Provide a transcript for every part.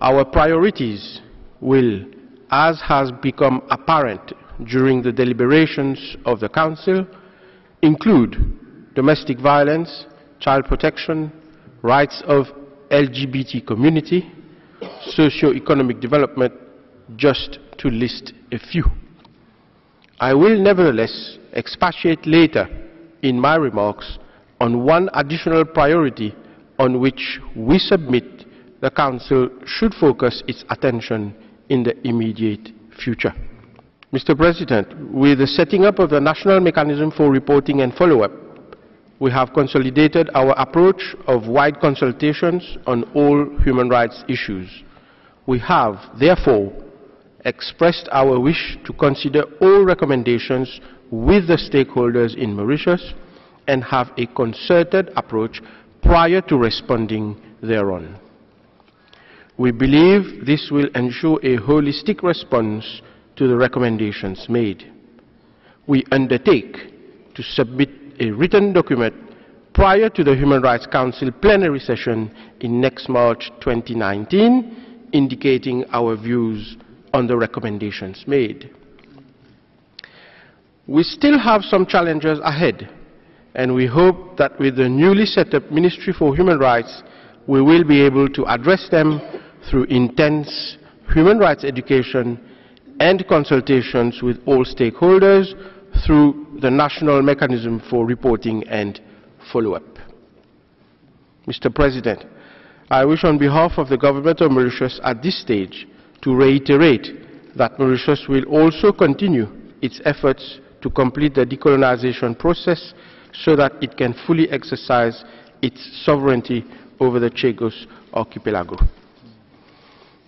Our priorities will, as has become apparent during the deliberations of the Council, include domestic violence, child protection, rights of LGBT community, socio-economic development, just to list a few. I will nevertheless expatiate later in my remarks on one additional priority on which we submit the Council should focus its attention in the immediate future. Mr. President, with the setting up of the National Mechanism for Reporting and Follow-up, we have consolidated our approach of wide consultations on all human rights issues. We have, therefore, expressed our wish to consider all recommendations with the stakeholders in Mauritius and have a concerted approach prior to responding thereon. We believe this will ensure a holistic response to the recommendations made. We undertake to submit a written document prior to the Human Rights Council plenary session in next March 2019, indicating our views on the recommendations made. We still have some challenges ahead, and we hope that with the newly set up Ministry for Human Rights, we will be able to address them through intense human rights education and consultations with all stakeholders through the National Mechanism for Reporting and Follow-up. Mr. President, I wish on behalf of the Government of Mauritius at this stage to reiterate that Mauritius will also continue its efforts to complete the decolonization process so that it can fully exercise its sovereignty over the Chagos archipelago.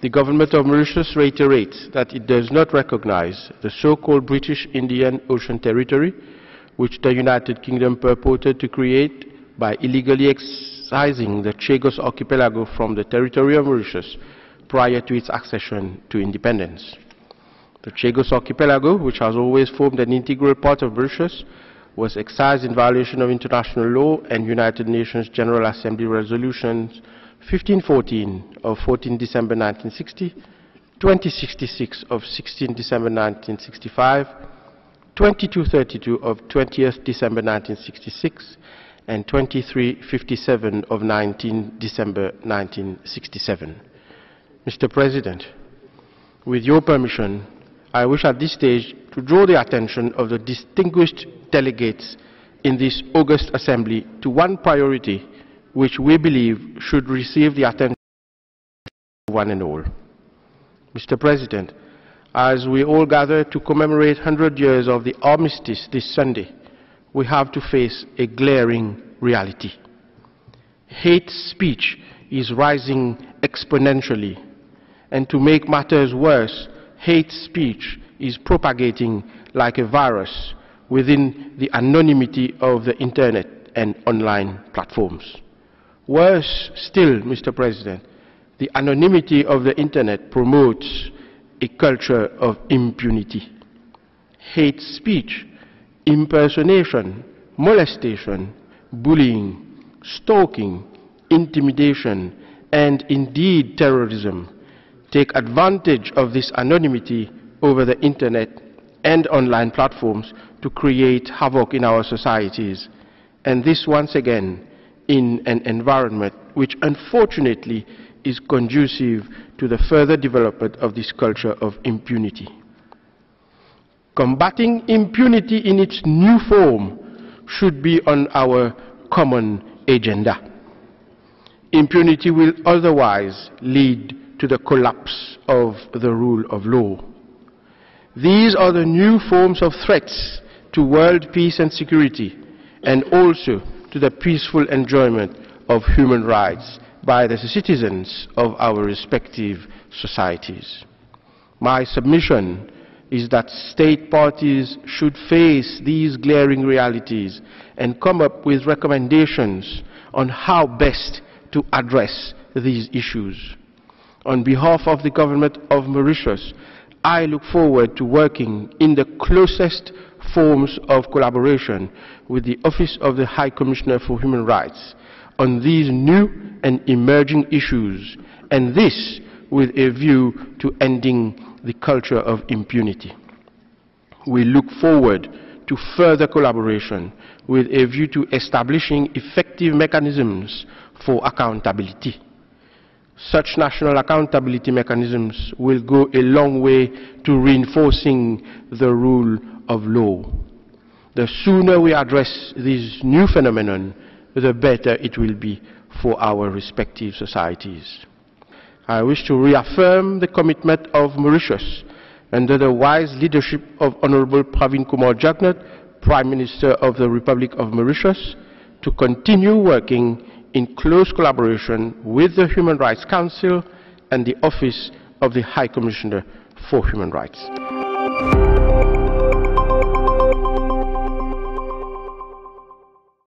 The Government of Mauritius reiterates that it does not recognize the so-called British Indian Ocean Territory, which the United Kingdom purported to create by illegally excising the Chagos archipelago from the territory of Mauritius prior to its accession to independence. The Chagos archipelago, which has always formed an integral part of Mauritius, was excised in violation of international law and United Nations General Assembly resolutions 1514 of 14 December 1960, 2066 of 16 December 1965, 2232 of 20th December 1966, and 2357 of 19 December 1967. Mr. President, with your permission, I wish at this stage to draw the attention of the distinguished delegates in this August Assembly to one priority which we believe should receive the attention of one and all. Mr. President, as we all gather to commemorate 100 years of the armistice this Sunday, we have to face a glaring reality. Hate speech is rising exponentially, and to make matters worse, hate speech is propagating like a virus within the anonymity of the Internet and online platforms. Worse still, Mr. President, the anonymity of the Internet promotes a culture of impunity. Hate speech, impersonation, molestation, bullying, stalking, intimidation, and indeed terrorism take advantage of this anonymity over the Internet and online platforms to create havoc in our societies, and this once again in an environment which unfortunately is conducive to the further development of this culture of impunity. Combating impunity in its new form should be on our common agenda. Impunity will otherwise lead to the collapse of the rule of law. These are the new forms of threats to world peace and security, and also to the peaceful enjoyment of human rights by the citizens of our respective societies. My submission is that state parties should face these glaring realities and come up with recommendations on how best to address these issues. On behalf of the Government of Mauritius, I look forward to working in the closest forms of collaboration with the Office of the High Commissioner for Human Rights on these new and emerging issues, and this with a view to ending the culture of impunity. We look forward to further collaboration with a view to establishing effective mechanisms for accountability. Such national accountability mechanisms will go a long way to reinforcing the rule of law. The sooner we address this new phenomenon, the better it will be for our respective societies. I wish to reaffirm the commitment of Mauritius under the wise leadership of Honorable Pravin Kumar Jagnat, Prime Minister of the Republic of Mauritius, to continue working in close collaboration with the Human Rights Council and the Office of the High Commissioner for Human Rights.